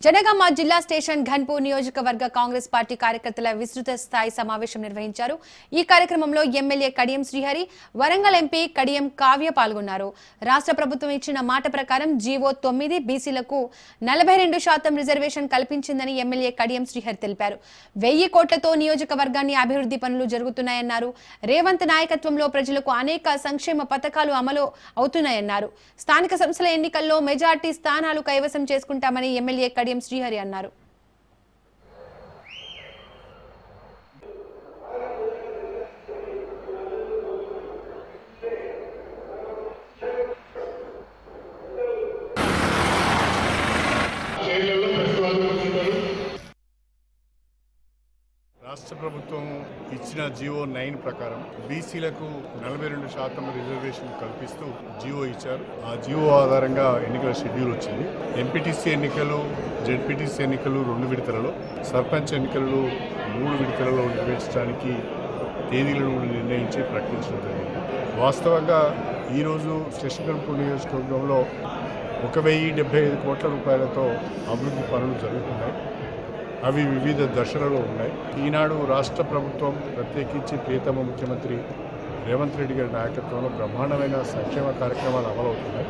జనగామ జిల్లా స్టేషన్ ఘన్పూర్ నియోజకవర్గ కాంగ్రెస్ పార్టీ కార్యకర్తల విస్తృత స్థాయి సమావేశం నిర్వహించారు। ఈ కార్యక్రమంలో ఎమ్మెల్యే కడియం శ్రీహరి, వరంగల్ ఎంపీ కడియం కావ్య పాల్గొన్నారు। రాష్ట్ర ప్రభుత్వం ఇచ్చిన మాట ప్రకారం జీవో 9 బీసీలకు 42% రిజర్వేషన్ కల్పించిందని ఎమ్మెల్యే కడియం శ్రీహరి తెలిపారు। 1000 కోట్లతో నియోజకవర్గాన్ని అభివృద్ధి పనులు జరుగుతున్నాయన్నారు। రేవంత్ నాయకత్వంలో ప్రజలకు అనేక సంక్షేమ పథకాలు అమలు అవుతున్నాయన్నారు। స్థానిక సంస్థల ఎన్నికల్లో మెజార్టీ స్థానాలు కైవసం చేసుకుంటామని ఎమ్మెల్యే శ్రీహరి అన్నారు। రాష్ట్ర ప్రభుత్వం ఇచ్చిన జీవో 9 ప్రకారం బీసీలకు 42% రిజర్వేషన్ కల్పిస్తూ జీవో ఇచ్చారు। ఆ జీవో ఆధారంగా ఎన్నికల షెడ్యూల్ వచ్చింది। ఎంపీటీసీ ఎన్నికలు, జెడ్పీటీసీ ఎన్నికలు 2 విడతలలో, సర్పంచ్ ఎన్నికలు 3 విడతలలో నిర్వహించడానికి తేదీలను నిర్ణయించి ప్రకటించడం జరిగింది। వాస్తవంగా ఈరోజు స్టేషన్ ఘన్పూర్ నియోజకవర్గంలో 1075 కోట్ల రూపాయలతో అభివృద్ధి పనులు జరుగుతున్నాయి। అవి వివిధ దశలలో ఉన్నాయి। ఈనాడు రాష్ట్ర ప్రభుత్వం ప్రత్యేకించి ప్రియతమ ముఖ్యమంత్రి రేవంత్ రెడ్డి గారి నాయకత్వంలో బ్రహ్మాండమైన సంక్షేమ కార్యక్రమాలు అమలవుతున్నాయి।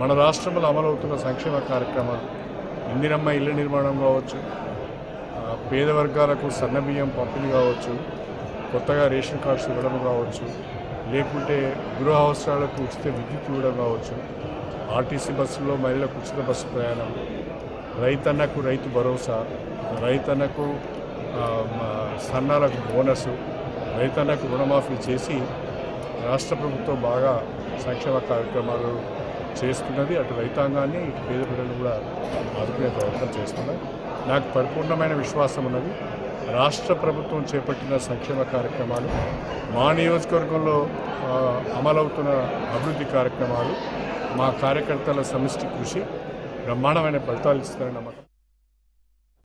మన రాష్ట్రంలో అమలవుతున్న సంక్షేమ కార్యక్రమాలు ఇందిరమ్మ ఇళ్ల నిర్మాణం కావచ్చు, పేద వర్గాలకు సన్నబియ్యం పంపిణీ కావచ్చు, కొత్తగా రేషన్ కార్డ్స్ ఇవ్వడం కావచ్చు, లేకుంటే గృహ అవసరాలకు ఉచిత విద్యుత్ ఇవ్వడం కావచ్చు, ఆర్టీసీ బస్సుల్లో మహిళలకు ఉచిత బస్సు ప్రయాణం, రైతన్నకు రైతు భరోసా, రైతన్నకు సన్నాలకు బోనస్, రైతన్నకు రుణమాఫీ చేసి రాష్ట్ర ప్రభుత్వం బాగా సంక్షేమ కార్యక్రమాలు చేస్తున్నది। అటు రైతాంగాన్ని ఇటు పేద ప్రజలు కూడా ఆదుకునే ప్రయత్నం చేస్తున్నారు। నాకు పరిపూర్ణమైన విశ్వాసం ఉన్నది, రాష్ట్ర ప్రభుత్వం చేపట్టిన సంక్షేమ కార్యక్రమాలు, మా నియోజకవర్గంలో అమలవుతున్న అభివృద్ధి కార్యక్రమాలు, మా కార్యకర్తల సమిష్టి కృషి బ్రహ్మాండమైన ఫలితాలు ఇస్తారని నమ్మకం।